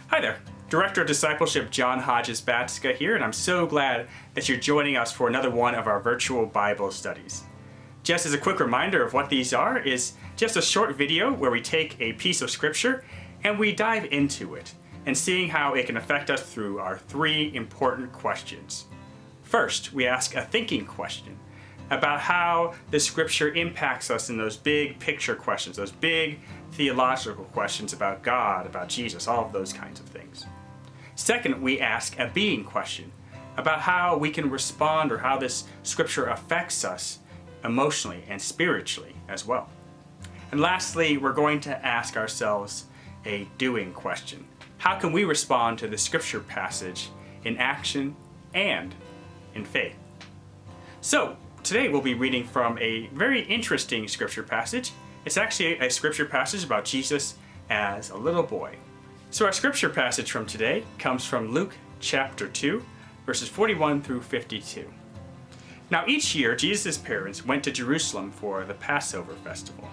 Hi there, Director of Discipleship John Hodges Batska here, and I'm so glad that you're joining us for another one of our virtual Bible studies. Just as a quick reminder of what these are, is just a short video where we take a piece of scripture and we dive into it and seeing how it can affect us through our three important questions. First, we ask a thinking question about how the scripture impacts us in those big picture questions, those big theological questions about God, about Jesus, all of those kinds of things. Second, we ask a being question about how we can respond or how this scripture affects us emotionally and spiritually as well. And lastly, we're going to ask ourselves a doing question. How can we respond to the scripture passage in action and in faith? So, today we'll be reading from a very interesting scripture passage. It's actually a scripture passage about Jesus as a little boy. So our scripture passage from today comes from Luke chapter 2, verses 41 through 52. Now each year, Jesus' parents went to Jerusalem for the Passover festival.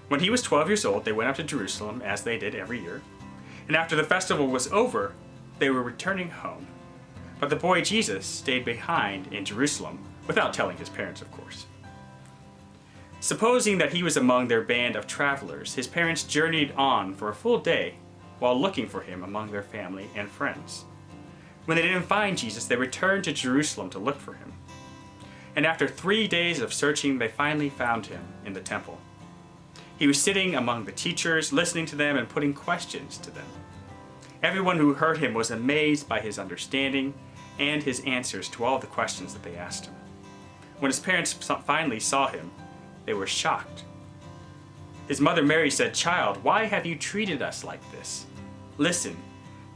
When he was 12 years old, they went up to Jerusalem, as they did every year. And after the festival was over, they were returning home. But the boy Jesus stayed behind in Jerusalem, without telling his parents, of course. Supposing that he was among their band of travelers, his parents journeyed on for a full day while looking for him among their family and friends. When they didn't find Jesus, they returned to Jerusalem to look for him. And after 3 days of searching, they finally found him in the temple. He was sitting among the teachers, listening to them and putting questions to them. Everyone who heard him was amazed by his understanding and his answers to all the questions that they asked him. When his parents finally saw him, they were shocked. His mother Mary said, "Child, why have you treated us like this? Listen,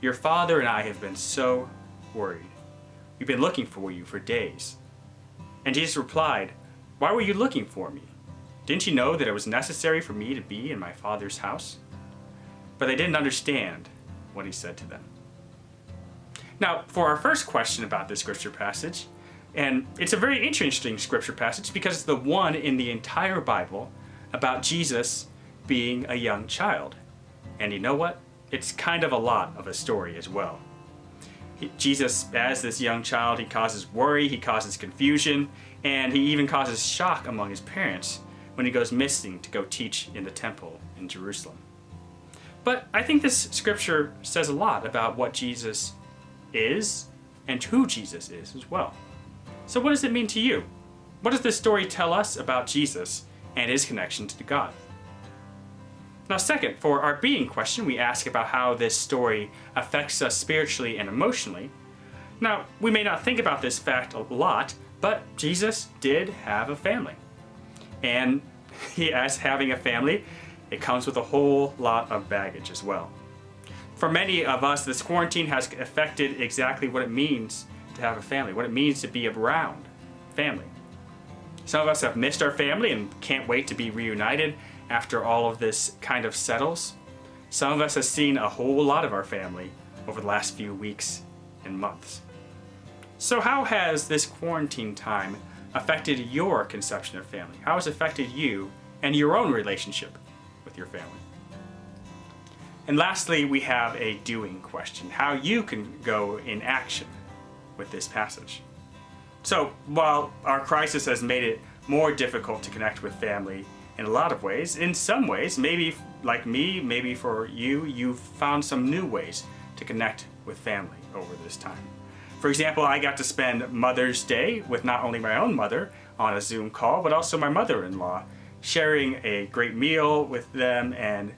your father and I have been so worried. We've been looking for you for days." And Jesus replied, "Why were you looking for me? Didn't you know that it was necessary for me to be in my Father's house?" But they didn't understand what he said to them. Now, for our first question about this scripture passage, and it's a very interesting scripture passage because it's the one in the entire Bible about Jesus being a young child. And you know what? It's kind of a lot of a story as well. Jesus, as this young child, he causes worry, he causes confusion, and he even causes shock among his parents when he goes missing to go teach in the temple in Jerusalem. But I think this scripture says a lot about what Jesus is and who Jesus is as well. So what does it mean to you? What does this story tell us about Jesus and his connection to God? Now second, for our being question, we ask about how this story affects us spiritually and emotionally. Now, we may not think about this fact a lot, but Jesus did have a family. And as having a family, it comes with a whole lot of baggage as well. For many of us, this quarantine has affected exactly what it means to have a family, what it means to be around family. Some of us have missed our family and can't wait to be reunited after all of this kind of settles. Some of us have seen a whole lot of our family over the last few weeks and months. So how has this quarantine time affected your conception of family? How has it affected you and your own relationship with your family? And lastly, we have a doing question, how you can go in action with this passage. So while our crisis has made it more difficult to connect with family in a lot of ways, in some ways, maybe like me, maybe for you, you've found some new ways to connect with family over this time. For example, I got to spend Mother's Day with not only my own mother on a Zoom call, but also my mother-in-law, sharing a great meal with them and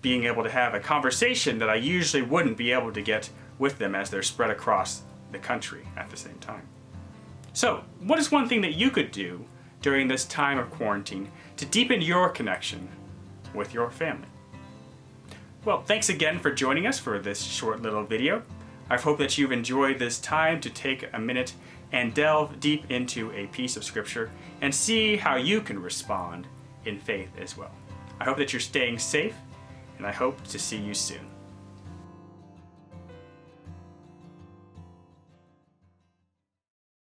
being able to have a conversation that I usually wouldn't be able to get with them as they're spread across the country at the same time. So, what is one thing that you could do during this time of quarantine to deepen your connection with your family? Well, thanks again for joining us for this short little video. I hope that you've enjoyed this time to take a minute and delve deep into a piece of scripture and see how you can respond in faith as well. I hope that you're staying safe, and I hope to see you soon.